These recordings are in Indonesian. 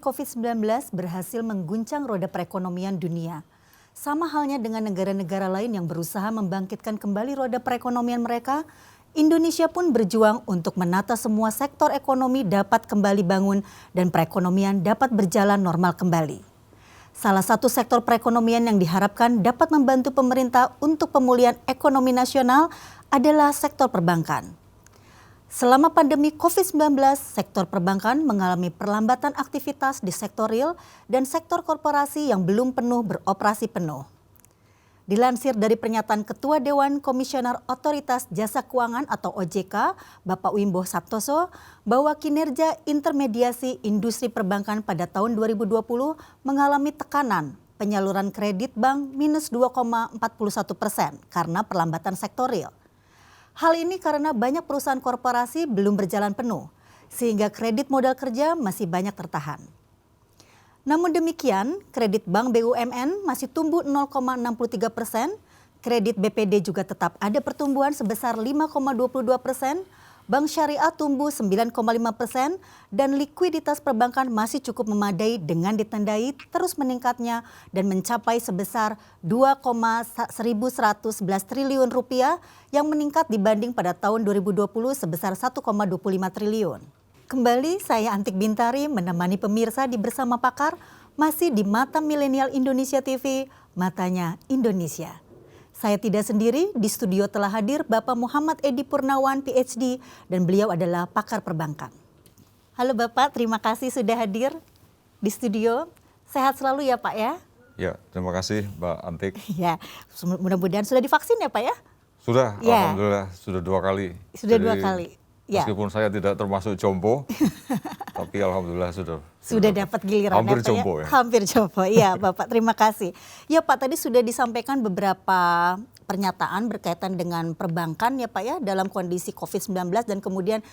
COVID-19 berhasil mengguncang roda perekonomian dunia. Sama halnya dengan negara-negara lain yang berusaha membangkitkan kembali roda perekonomian mereka, Indonesia pun berjuang untuk menata semua sektor ekonomi dapat kembali bangun dan perekonomian dapat berjalan normal kembali. Salah satu sektor perekonomian yang diharapkan dapat membantu pemerintah untuk pemulihan ekonomi nasional adalah sektor perbankan. Selama pandemi COVID-19, sektor perbankan mengalami perlambatan aktivitas di sektor real dan sektor korporasi yang belum penuh beroperasi penuh. Dilansir dari pernyataan Ketua Dewan Komisioner Otoritas Jasa Keuangan atau OJK, Bapak Wimbo Santoso, bahwa kinerja intermediasi industri perbankan pada tahun 2020 mengalami tekanan penyaluran kredit bank minus 2,41% karena perlambatan sektor real. Hal ini karena banyak perusahaan korporasi belum berjalan penuh, sehingga kredit modal kerja masih banyak tertahan. Namun demikian, kredit bank BUMN masih tumbuh 0,63%, kredit BPD juga tetap ada pertumbuhan sebesar 5,22%, bank syariah tumbuh 9,5%, dan likuiditas perbankan masih cukup memadai dengan ditandai terus meningkatnya dan mencapai sebesar 2,1111 triliun rupiah yang meningkat dibanding pada tahun 2020 sebesar 1,25 triliun. Kembali saya Antik Bintari menemani pemirsa di Bersama Pakar masih di Mata Milenial Indonesia TV, Matanya Indonesia. Saya tidak sendiri, di studio telah hadir Bapak Muhammad Edi Purnawan PhD dan beliau adalah pakar perbankan. Halo Bapak, terima kasih sudah hadir di studio. Sehat selalu ya Pak ya? Ya, terima kasih Mbak Antik. Ya, mudah-mudahan sudah divaksin ya Pak ya? Sudah, ya. Alhamdulillah sudah 2 kali. Sudah 2 kali. Ya. Meskipun saya tidak termasuk jompo, tapi alhamdulillah sudah dapat giliran hampir jompo ya. Hampir jompo, iya Bapak, terima kasih. Ya Pak, tadi sudah disampaikan beberapa pernyataan berkaitan dengan perbankan ya Pak ya dalam kondisi COVID-19 dan kemudian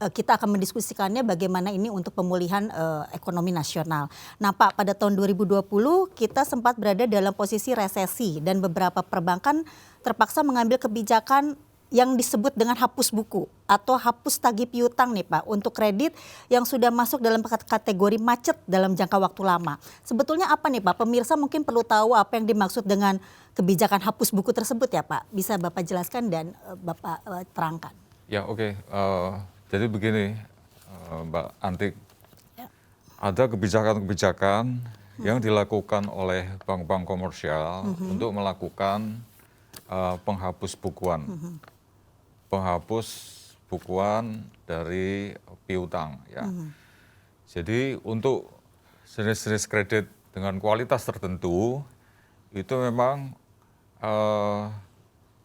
kita akan mendiskusikannya bagaimana ini untuk pemulihan ekonomi nasional. Nah Pak, pada tahun 2020 kita sempat berada dalam posisi resesi dan beberapa perbankan terpaksa mengambil kebijakan yang disebut dengan hapus buku atau hapus tagih piutang nih Pak untuk kredit yang sudah masuk dalam kategori macet dalam jangka waktu lama. Sebetulnya apa nih Pak? Pemirsa mungkin perlu tahu apa yang dimaksud dengan kebijakan hapus buku tersebut ya Pak. Bisa Bapak jelaskan dan Bapak terangkan. Ya oke. Jadi begini Mbak Antik, ya. Ada kebijakan-kebijakan yang dilakukan oleh bank-bank komersial untuk melakukan penghapus bukuan. Penghapus bukuan dari piutang ya. Jadi untuk jenis-jenis kredit dengan kualitas tertentu itu memang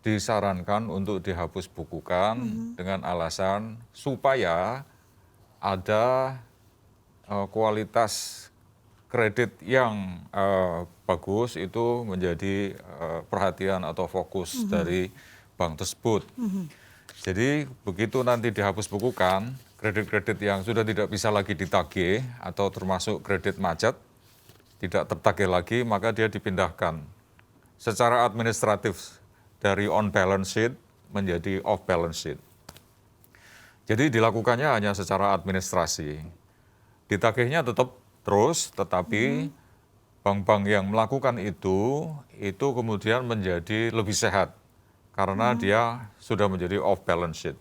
disarankan untuk dihapus bukukan dengan alasan supaya ada kualitas kredit yang bagus itu menjadi perhatian atau fokus dari bank tersebut. Jadi begitu nanti dihapus bukukan, kredit-kredit yang sudah tidak bisa lagi ditagih atau termasuk kredit macet, tidak tertagih lagi, maka dia dipindahkan secara administratif dari on balance sheet menjadi off balance sheet. Jadi dilakukannya hanya secara administrasi. Ditagihnya tetap terus, tetapi bank-bank yang melakukan itu kemudian menjadi lebih sehat. Karena dia sudah menjadi off balance sheet.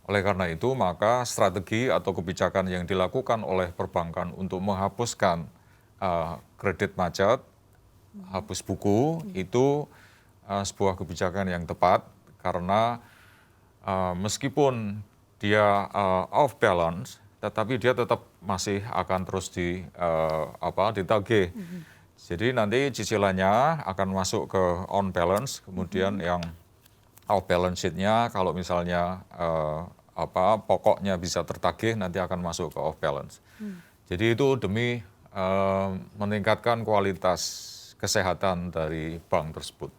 Oleh karena itu maka strategi atau kebijakan yang dilakukan oleh perbankan untuk menghapuskan kredit macet, hapus buku itu sebuah kebijakan yang tepat karena meskipun dia off balance, tetapi dia tetap masih akan terus ditagih. Jadi nanti cicilannya akan masuk ke on balance, kemudian yang off balance sheet-nya kalau misalnya pokoknya bisa tertagih nanti akan masuk ke off balance. Jadi itu demi meningkatkan kualitas kesehatan dari bank tersebut.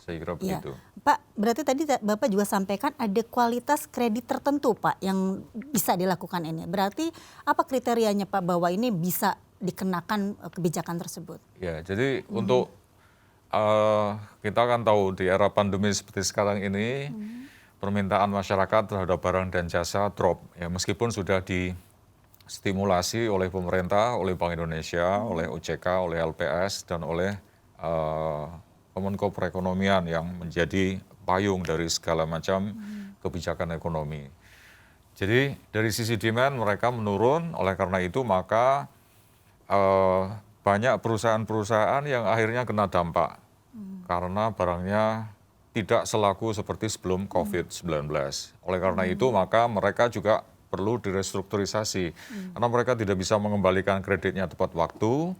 Saya kira begitu. Pak, berarti tadi Bapak juga sampaikan ada kualitas kredit tertentu Pak yang bisa dilakukan ini. Berarti apa kriterianya Pak bahwa ini bisa dikenakan kebijakan tersebut? Ya, jadi untuk kita kan tahu di era pandemi seperti sekarang ini permintaan masyarakat terhadap barang dan jasa drop ya, meskipun sudah stimulasi oleh pemerintah, oleh Bank Indonesia, oleh OJK, oleh LPS, dan oleh Kemenko Perekonomian yang menjadi payung dari segala macam kebijakan ekonomi. Jadi dari sisi demand mereka menurun, oleh karena itu maka banyak perusahaan-perusahaan yang akhirnya kena dampak karena barangnya tidak selaku seperti sebelum COVID-19. Oleh karena itu maka mereka juga perlu direstrukturisasi karena mereka tidak bisa mengembalikan kreditnya tepat waktu.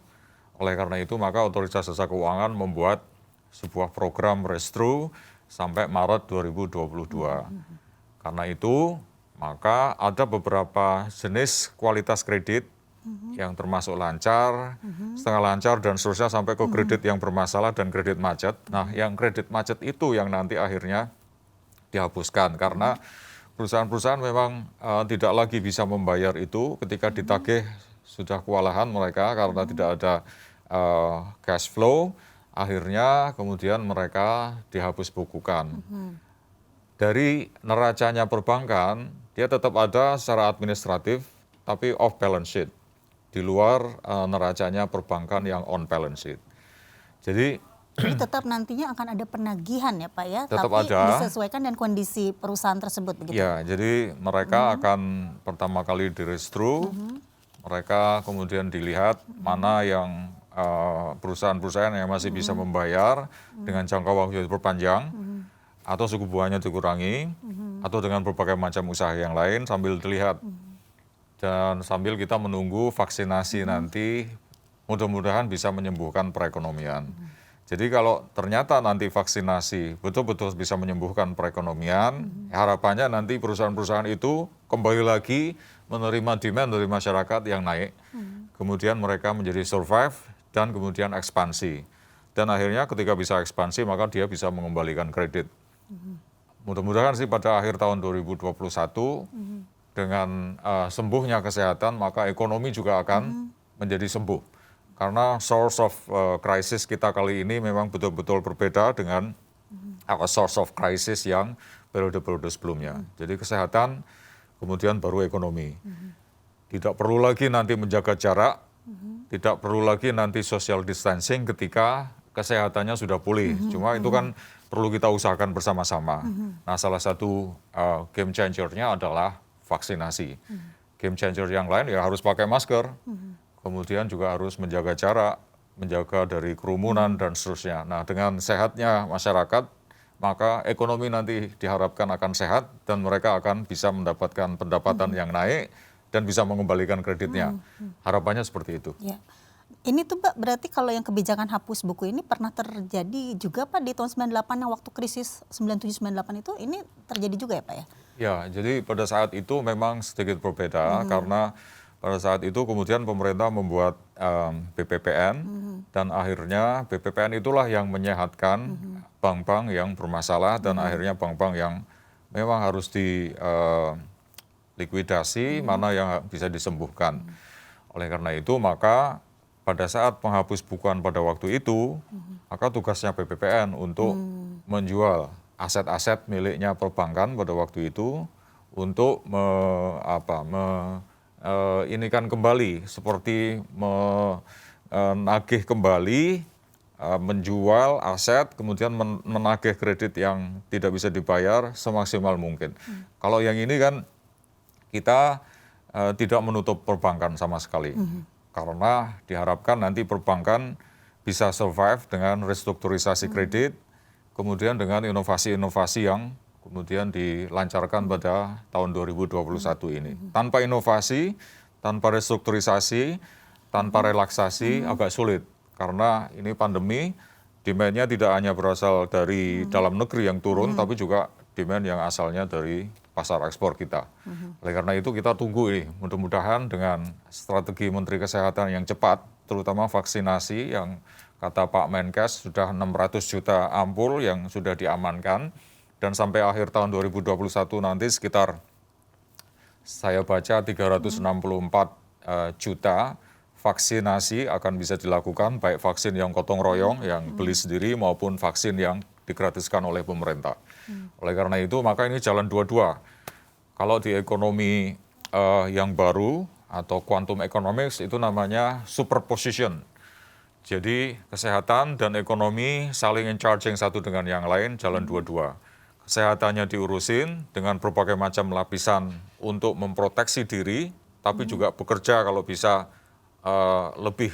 Oleh karena itu maka Otoritas Jasa Keuangan membuat sebuah program restru sampai Maret 2022. Karena itu maka ada beberapa jenis kualitas kredit yang termasuk lancar, setengah lancar, dan seterusnya sampai ke kredit yang bermasalah dan kredit macet. Nah, yang kredit macet itu yang nanti akhirnya dihapuskan karena perusahaan-perusahaan memang tidak lagi bisa membayar itu ketika ditagih sudah kewalahan mereka karena tidak ada cash flow, akhirnya kemudian mereka dihapus bukukan. Dari neracanya perbankan, dia tetap ada secara administratif, tapi off balance sheet. Di luar neracanya perbankan yang on balance sheet. Jadi tetap nantinya akan ada penagihan ya Pak ya, tetap tapi ada, disesuaikan dengan kondisi perusahaan tersebut begitu? ya, jadi mereka akan pertama kali direstru, mereka kemudian dilihat mana yang perusahaan-perusahaan yang masih bisa membayar dengan jangka waktu yang diperpanjang, atau suku bunganya dikurangi, atau dengan berbagai macam usaha yang lain sambil dilihat. Dan sambil kita menunggu vaksinasi nanti, mudah-mudahan bisa menyembuhkan perekonomian. Jadi kalau ternyata nanti vaksinasi betul-betul bisa menyembuhkan perekonomian, harapannya nanti perusahaan-perusahaan itu kembali lagi menerima demand dari masyarakat yang naik. Kemudian mereka menjadi survive dan kemudian ekspansi. Dan akhirnya ketika bisa ekspansi maka dia bisa mengembalikan kredit. Mudah-mudahan sih pada akhir tahun 2021 dengan sembuhnya kesehatan maka ekonomi juga akan menjadi sembuh. Karena source of crisis kita kali ini memang betul-betul berbeda dengan source of crisis yang periode-periode sebelumnya. Jadi kesehatan, kemudian baru ekonomi. Tidak perlu lagi nanti menjaga jarak, tidak perlu lagi nanti social distancing ketika kesehatannya sudah pulih. Cuma itu kan perlu kita usahakan bersama-sama. Nah, salah satu game changer-nya adalah vaksinasi. Game changer yang lain ya harus pakai masker, kemudian juga harus menjaga jarak, menjaga dari kerumunan dan seterusnya. Nah, dengan sehatnya masyarakat, maka ekonomi nanti diharapkan akan sehat dan mereka akan bisa mendapatkan pendapatan yang naik dan bisa mengembalikan kreditnya. Harapannya seperti itu. Ya. Ini tuh Pak, berarti kalau yang kebijakan hapus buku ini pernah terjadi juga Pak di tahun 98 yang waktu krisis 97-98 itu, ini terjadi juga ya Pak ya? Ya, jadi pada saat itu memang sedikit berbeda karena pada saat itu kemudian pemerintah membuat BPPN dan akhirnya BPPN itulah yang menyehatkan bank-bank yang bermasalah dan akhirnya bank-bank yang memang harus dilikuidasi, mana yang bisa disembuhkan. Oleh karena itu maka pada saat penghapus bukuan pada waktu itu, maka tugasnya BPPN untuk menjual aset-aset miliknya perbankan pada waktu itu untuk inikan kembali, seperti menagih kembali, menjual aset, kemudian menagih kredit yang tidak bisa dibayar semaksimal mungkin. Kalau yang ini kan kita tidak menutup perbankan sama sekali. Karena diharapkan nanti perbankan bisa survive dengan restrukturisasi kredit, kemudian dengan inovasi-inovasi yang kemudian dilancarkan pada tahun 2021 ini. Tanpa inovasi, tanpa restrukturisasi, tanpa relaksasi agak sulit. Karena ini pandemi, demand-nya tidak hanya berasal dari dalam negeri yang turun, tapi juga demand yang asalnya dari pasar ekspor kita. Oleh karena itu kita tunggu ini, mudah-mudahan dengan strategi Menteri Kesehatan yang cepat, terutama vaksinasi yang kata Pak Menkes sudah 600 juta ampul yang sudah diamankan, dan sampai akhir tahun 2021 nanti sekitar saya baca 364 juta vaksinasi akan bisa dilakukan, baik vaksin yang gotong royong, yang beli sendiri maupun vaksin yang digratiskan oleh pemerintah. Oleh karena itu maka ini jalan dua-dua. Kalau di ekonomi yang baru atau quantum economics itu namanya superposition. Jadi kesehatan dan ekonomi saling in charging satu dengan yang lain, jalan dua-dua. Kesehatannya diurusin dengan berbagai macam lapisan untuk memproteksi diri, tapi juga bekerja kalau bisa lebih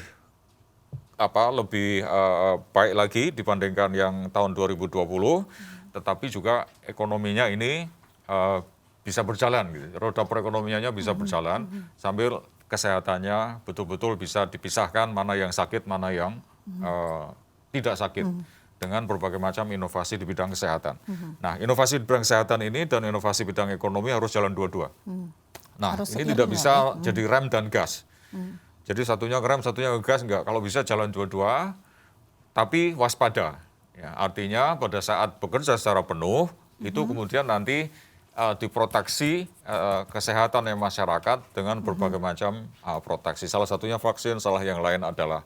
baik lagi dibandingkan yang tahun 2020, tetapi juga ekonominya ini bisa berjalan, gitu. Roda perekonomiannya bisa berjalan sambil kesehatannya betul-betul bisa dipisahkan mana yang sakit, mana yang tidak sakit dengan berbagai macam inovasi di bidang kesehatan. Nah, inovasi di bidang kesehatan ini dan inovasi bidang ekonomi harus jalan dua-dua. Nah, Harus ini seiring tidak ya, bisa jadi rem dan gas. Jadi satunya ngerem, satunya ngegas, enggak. Kalau bisa jalan dua-dua, tapi waspada. Ya, artinya pada saat bekerja secara penuh, itu kemudian nanti diproteksi kesehatannya masyarakat dengan berbagai macam proteksi. Salah satunya vaksin, salah yang lain adalah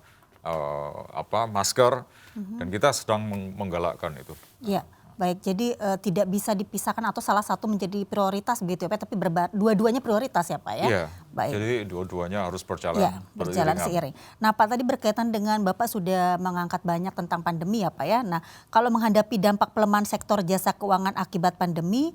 masker, dan kita sedang menggalakkan itu. Ya, baik. Jadi tidak bisa dipisahkan atau salah satu menjadi prioritas begitu ya Pak, tapi dua-duanya prioritas ya Pak ya? Iya, baik. jadi dua-duanya harus berjalan berjalan seiring. Nah Pak, tadi berkaitan dengan Bapak sudah mengangkat banyak tentang pandemi ya Pak ya. Nah kalau menghadapi dampak pelemahan sektor jasa keuangan akibat pandemi,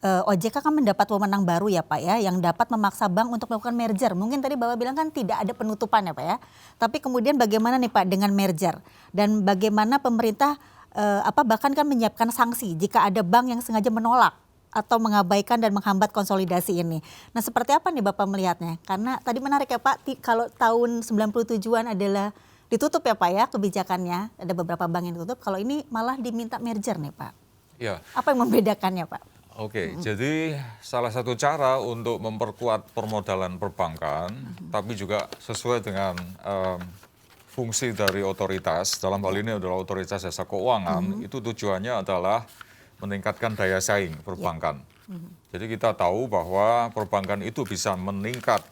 OJK kan mendapat wewenang baru ya Pak ya, yang dapat memaksa bank untuk melakukan merger. Mungkin tadi Bapak bilang kan tidak ada penutupan ya Pak ya. Tapi kemudian bagaimana nih Pak dengan merger? Dan bagaimana pemerintah bahkan kan menyiapkan sanksi jika ada bank yang sengaja menolak atau mengabaikan dan menghambat konsolidasi ini. Nah seperti apa nih Bapak melihatnya? Karena tadi menarik ya Pak, kalau tahun 97-an adalah ditutup ya Pak ya kebijakannya, ada beberapa bank yang ditutup, kalau ini malah diminta merger nih Pak. Ya. Apa yang membedakannya Pak? Oke, jadi salah satu cara untuk memperkuat permodalan perbankan, tapi juga sesuai dengan fungsi dari otoritas, dalam hal ini adalah otoritas jasa keuangan, itu tujuannya adalah meningkatkan daya saing perbankan. Jadi kita tahu bahwa perbankan itu bisa meningkat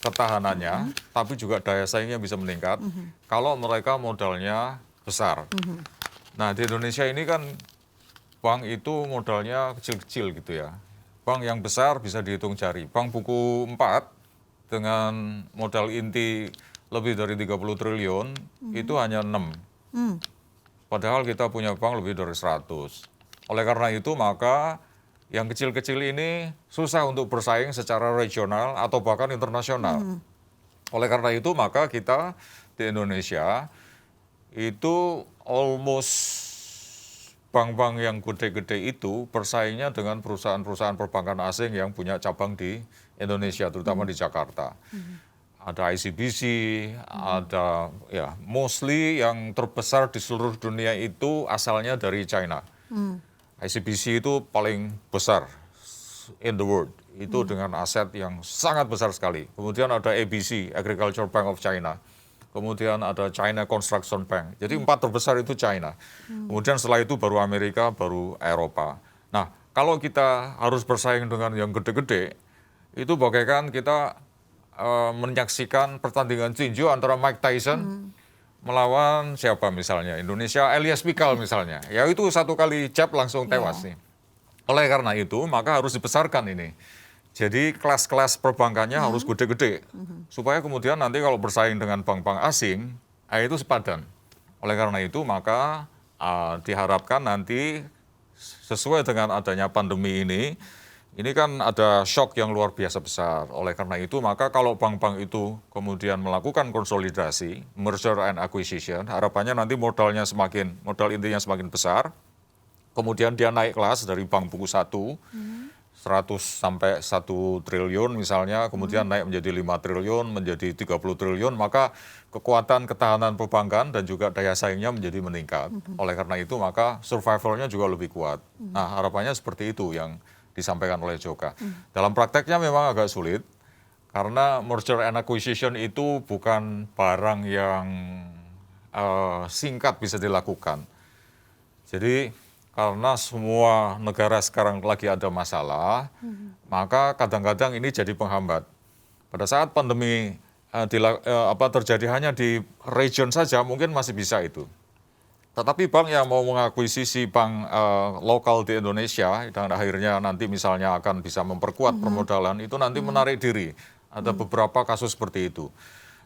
ketahanannya, tapi juga daya saingnya bisa meningkat kalau mereka modalnya besar. Nah di Indonesia ini kan bank itu modalnya kecil-kecil gitu ya. Bank yang besar bisa dihitung jari. Bank buku 4 dengan modal inti lebih dari 30 triliun itu hanya 6. Padahal kita punya bank lebih dari 100. Oleh karena itu maka yang kecil-kecil ini susah untuk bersaing secara regional atau bahkan internasional. Oleh karena itu maka kita di Indonesia itu almost bank-bank yang gede-gede itu bersaingnya dengan perusahaan-perusahaan perbankan asing yang punya cabang di Indonesia, terutama di Jakarta. Ada ICBC, ada ya mostly yang terbesar di seluruh dunia itu asalnya dari China. ICBC itu paling besar in the world, itu dengan aset yang sangat besar sekali. Kemudian ada ABC, Agricultural Bank of China. Kemudian ada China Construction Bank. Jadi 4 terbesar itu China. Kemudian setelah itu baru Amerika, baru Eropa. Nah, kalau kita harus bersaing dengan yang gede-gede, itu bagaikan kita menyaksikan pertandingan tinju antara Mike Tyson melawan siapa misalnya, Indonesia, Elias Pikal misalnya. Ya itu satu kali jab langsung tewas nih. Oleh karena itu, maka harus dibesarkan ini. Jadi kelas-kelas perbankannya harus gede-gede, supaya kemudian nanti kalau bersaing dengan bank-bank asing, itu sepadan. Oleh karena itu maka diharapkan nanti sesuai dengan adanya pandemi ini kan ada shock yang luar biasa besar. Oleh karena itu maka kalau bank-bank itu kemudian melakukan konsolidasi, merger and acquisition, harapannya nanti modal intinya semakin besar, kemudian dia naik kelas dari bank buku 1, 100 sampai 1 triliun misalnya, kemudian naik menjadi 5 triliun, menjadi 30 triliun, maka kekuatan ketahanan perbankan dan juga daya saingnya menjadi meningkat. Oleh karena itu maka survivalnya juga lebih kuat. Nah harapannya seperti itu yang disampaikan oleh Joka. Dalam prakteknya memang agak sulit, karena merger and acquisition itu bukan barang yang singkat bisa dilakukan. Jadi karena semua negara sekarang lagi ada masalah, maka kadang-kadang ini jadi penghambat. Pada saat pandemi terjadi hanya di region saja, mungkin masih bisa itu. Tetapi bank yang mau mengakuisisi bank lokal di Indonesia, dan akhirnya nanti misalnya akan bisa memperkuat permodalan, itu nanti menarik diri. Ada beberapa kasus seperti itu.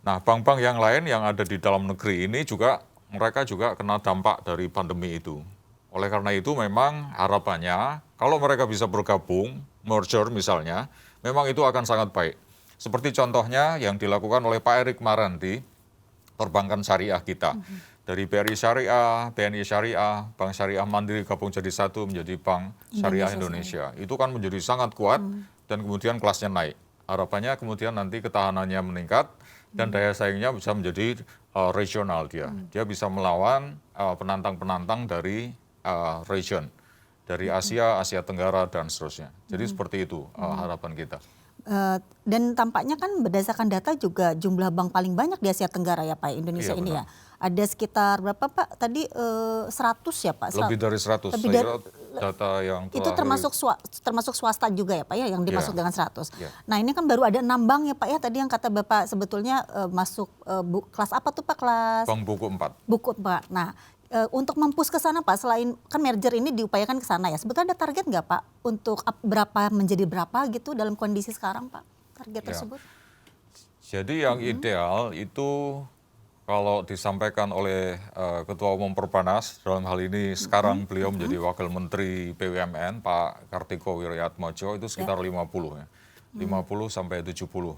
Nah, bank-bank yang lain yang ada di dalam negeri ini juga mereka juga kena dampak dari pandemi itu. Oleh karena itu memang harapannya kalau mereka bisa bergabung, merger misalnya, memang itu akan sangat baik. Seperti contohnya yang dilakukan oleh Pak Erik kemarin di perbankan syariah kita. Dari BRI Syariah, BNI Syariah, Bank Syariah Mandiri gabung jadi satu menjadi Bank Syariah Indonesia. Itu kan menjadi sangat kuat dan kemudian kelasnya naik. Harapannya kemudian nanti ketahanannya meningkat dan daya saingnya bisa menjadi regional dia. Dia bisa melawan penantang-penantang dari region, dari Asia, Asia Tenggara dan seterusnya. Jadi seperti itu harapan kita. Dan tampaknya kan berdasarkan data juga jumlah bank paling banyak di Asia Tenggara ya Pak, Indonesia Iya, ini benar. ya. Ada sekitar berapa Pak? Tadi 100 ya Pak? Lebih dari 100, Lebih saya dari- kira data yang Itu terakhir. termasuk swasta juga ya Pak ya yang dimasuk Ya. dengan 100. Ya. Nah ini kan baru ada 6 bank ya Pak ya tadi yang kata Bapak sebetulnya masuk kelas apa tuh Pak? Kelas Bank Buku 4. buku Pak. Nah untuk mempush ke sana Pak, selain kan merger ini diupayakan ke sana ya, sebetulnya ada target nggak Pak untuk berapa menjadi berapa gitu dalam kondisi sekarang Pak target Ya. tersebut? Jadi yang ideal itu kalau disampaikan oleh Ketua Umum Perbanas, dalam hal ini sekarang beliau menjadi Wakil Menteri BUMN, Pak Kartiko Wiryatmojo, itu sekitar 50 ya. 50 sampai 70.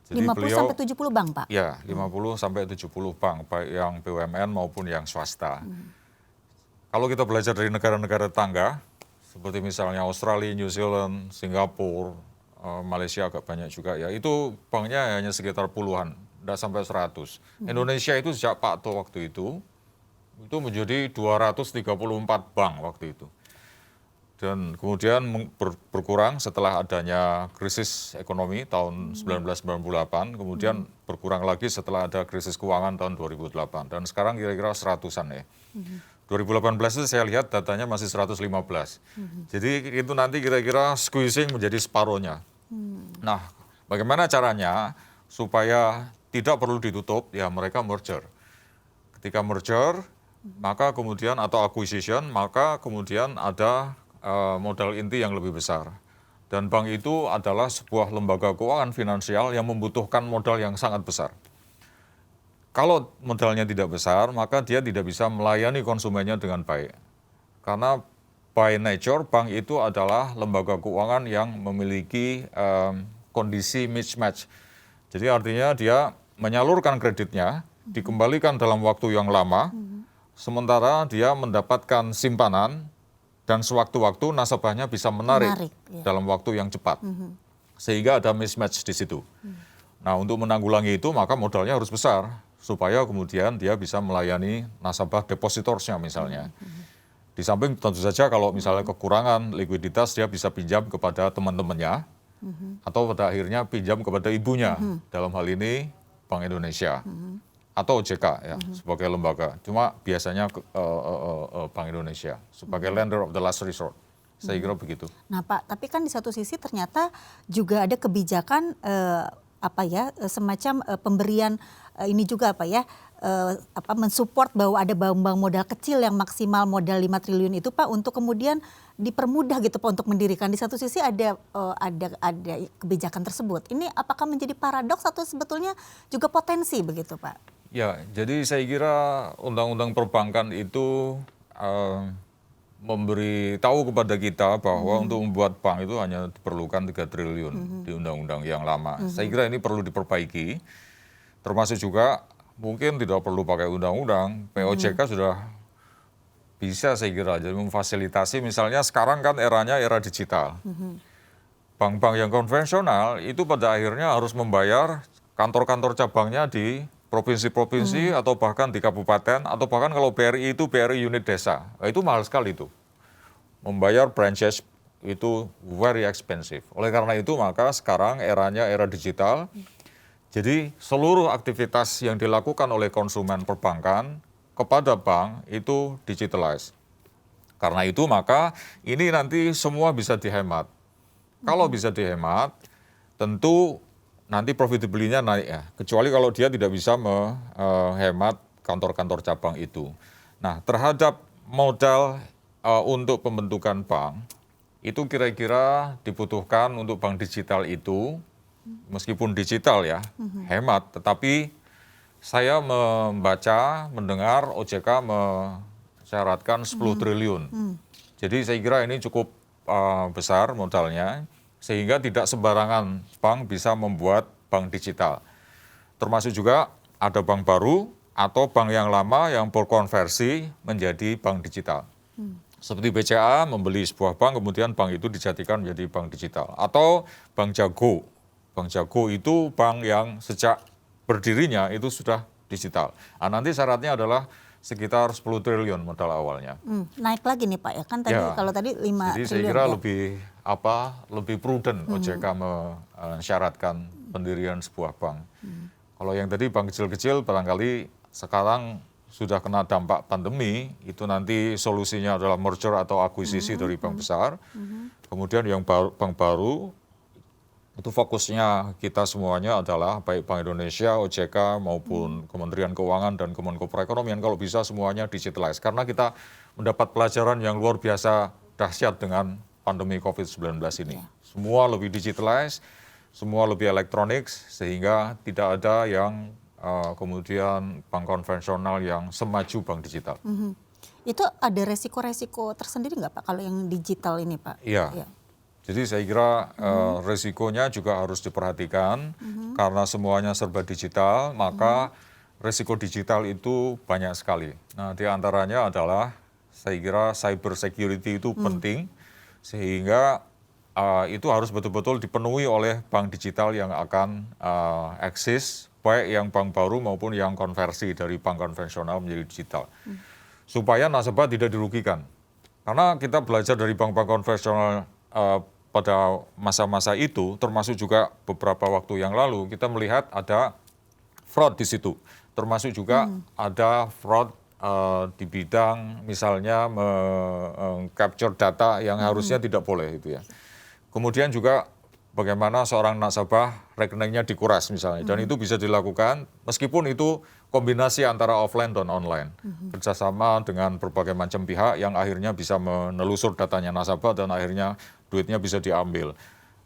Jadi 50 sampai 70 bank Pak? Ya, 50 sampai 70 bank, baik yang BUMN maupun yang swasta. Kalau kita belajar dari negara-negara tetangga, seperti misalnya Australia, New Zealand, Singapura, Malaysia agak banyak juga ya, itu banknya hanya sekitar puluhan, tidak sampai 100. Indonesia itu sejak Pak To waktu itu menjadi 234 bank waktu itu. Dan kemudian berkurang setelah adanya krisis ekonomi tahun 1998, kemudian berkurang lagi setelah ada krisis keuangan tahun 2008. Dan sekarang kira-kira 100-an ya. 2018 itu saya lihat datanya masih 115. Jadi itu nanti kira-kira squeezing menjadi separuhnya. Nah, bagaimana caranya supaya tidak perlu ditutup, ya mereka merger. Ketika merger, maka kemudian atau acquisition, maka kemudian ada modal inti yang lebih besar. Dan bank itu adalah sebuah lembaga keuangan finansial yang membutuhkan modal yang sangat besar. Kalau modalnya tidak besar, maka dia tidak bisa melayani konsumennya dengan baik. Karena by nature, bank itu adalah lembaga keuangan yang memiliki kondisi mismatch. Jadi artinya dia menyalurkan kreditnya, dikembalikan dalam waktu yang lama, sementara dia mendapatkan simpanan, dan sewaktu-waktu nasabahnya bisa menarik ya. dalam waktu yang cepat. Sehingga ada mismatch di situ. Nah, untuk menanggulangi itu maka modalnya harus besar supaya kemudian dia bisa melayani nasabah depositorsnya misalnya. Di samping tentu saja kalau misalnya kekurangan likuiditas dia bisa pinjam kepada teman-temannya atau pada akhirnya pinjam kepada ibunya. Dalam hal ini Bank Indonesia. Atau OJK ya sebagai lembaga. Cuma biasanya Bank Indonesia sebagai lender of the last resort. Saya kira begitu. Nah Pak, tapi kan di satu sisi ternyata juga ada kebijakan semacam pemberian ini juga mensupport bahwa ada bank-bank modal kecil yang maksimal modal 5 triliun itu Pak untuk kemudian dipermudah gitu Pak untuk mendirikan. Di satu sisi ada kebijakan tersebut. Ini apakah menjadi paradoks atau sebetulnya juga potensi begitu Pak? Ya, jadi saya kira undang-undang perbankan itu memberi tahu kepada kita bahwa untuk membuat bank itu hanya diperlukan 3 triliun di undang-undang yang lama. Saya kira ini perlu diperbaiki, termasuk juga mungkin tidak perlu pakai undang-undang, POJK sudah bisa saya kira jadi memfasilitasi. Misalnya sekarang kan eranya era digital. Bank-bank yang konvensional itu pada akhirnya harus membayar kantor-kantor cabangnya di provinsi-provinsi atau bahkan di kabupaten, atau bahkan kalau BRI itu BRI unit desa. Nah, itu mahal sekali itu. Membayar branches itu very expensive. Oleh karena itu maka sekarang eranya era digital. Jadi seluruh aktivitas yang dilakukan oleh konsumen perbankan kepada bank itu digitalized. Karena itu maka ini nanti semua bisa dihemat. Kalau bisa dihemat, tentu nanti profitability-nya naik ya. Kecuali kalau dia tidak bisa menghemat kantor-kantor cabang itu. Nah, terhadap modal untuk pembentukan bank, itu kira-kira dibutuhkan untuk bank digital itu meskipun digital ya, hemat, tetapi saya membaca, mendengar OJK mensyaratkan 10 triliun. Jadi saya kira ini cukup besar modalnya, sehingga tidak sembarangan bank bisa membuat bank digital. Termasuk juga ada bank baru atau bank yang lama yang berkonversi menjadi bank digital. Seperti BCA membeli sebuah bank, kemudian bank itu dijadikan menjadi bank digital. Atau Bank Jago. Bank Jago itu bank yang sejak berdirinya itu sudah digital. Nah, nanti syaratnya adalah sekitar 10 triliun modal awalnya. Naik lagi nih Pak ya, kan tadi Ya, kalau tadi 5 jadi saya triliun kira ya. lebih prudent OJK mensyaratkan pendirian sebuah bank. Kalau yang tadi bank kecil-kecil barangkali sekarang sudah kena dampak pandemi, itu nanti solusinya adalah merger atau akuisisi dari bank besar. Kemudian yang bank baru, itu fokusnya kita semuanya adalah baik Bank Indonesia, OJK maupun Kementerian Keuangan dan Kemenko Perekonomian, kalau bisa semuanya digitalize. Karena kita mendapat pelajaran yang luar biasa dahsyat dengan pandemi COVID-19 ini. Semua lebih digitalize, semua lebih elektronik, sehingga tidak ada yang kemudian bank konvensional yang semaju bank digital. Itu ada resiko-resiko tersendiri nggak Pak kalau yang digital ini Pak? Iya. Jadi saya kira resikonya juga harus diperhatikan karena semuanya serba digital, maka resiko digital itu banyak sekali. Nah, di antaranya adalah saya kira cyber security itu penting, sehingga itu harus betul-betul dipenuhi oleh bank digital yang akan eksis, baik yang bank baru maupun yang konversi dari bank konvensional menjadi digital. Supaya nasabah tidak dirugikan. Karena kita belajar dari bank-bank konvensional pada masa-masa itu, termasuk juga beberapa waktu yang lalu, kita melihat ada fraud di situ. Termasuk juga ada fraud di bidang misalnya capture data yang harusnya tidak boleh itu ya. Kemudian juga bagaimana seorang nasabah rekeningnya dikuras misalnya, dan itu bisa dilakukan meskipun itu kombinasi antara offline dan online, kerjasama dengan berbagai macam pihak yang akhirnya bisa menelusur datanya nasabah dan akhirnya duitnya bisa diambil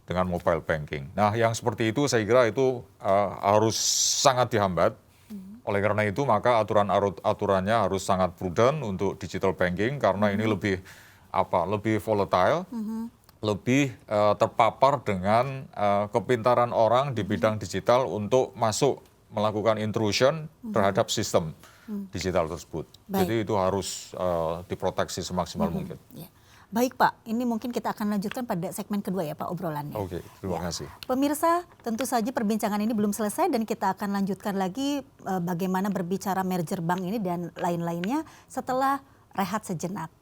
dengan mobile banking. Nah, yang seperti itu saya kira itu harus sangat dihambat. Oleh karena itu maka aturannya harus sangat prudent untuk digital banking karena ini lebih volatile. Lebih terpapar dengan kepintaran orang di bidang digital untuk masuk melakukan intrusion terhadap sistem digital tersebut. Baik. Jadi itu harus diproteksi semaksimal mungkin. Ya. Baik Pak, ini mungkin kita akan lanjutkan pada segmen kedua ya Pak obrolannya. Oke, terima kasih. Pemirsa, tentu saja perbincangan ini belum selesai dan kita akan lanjutkan lagi bagaimana berbicara merger bank ini dan lain-lainnya setelah rehat sejenak.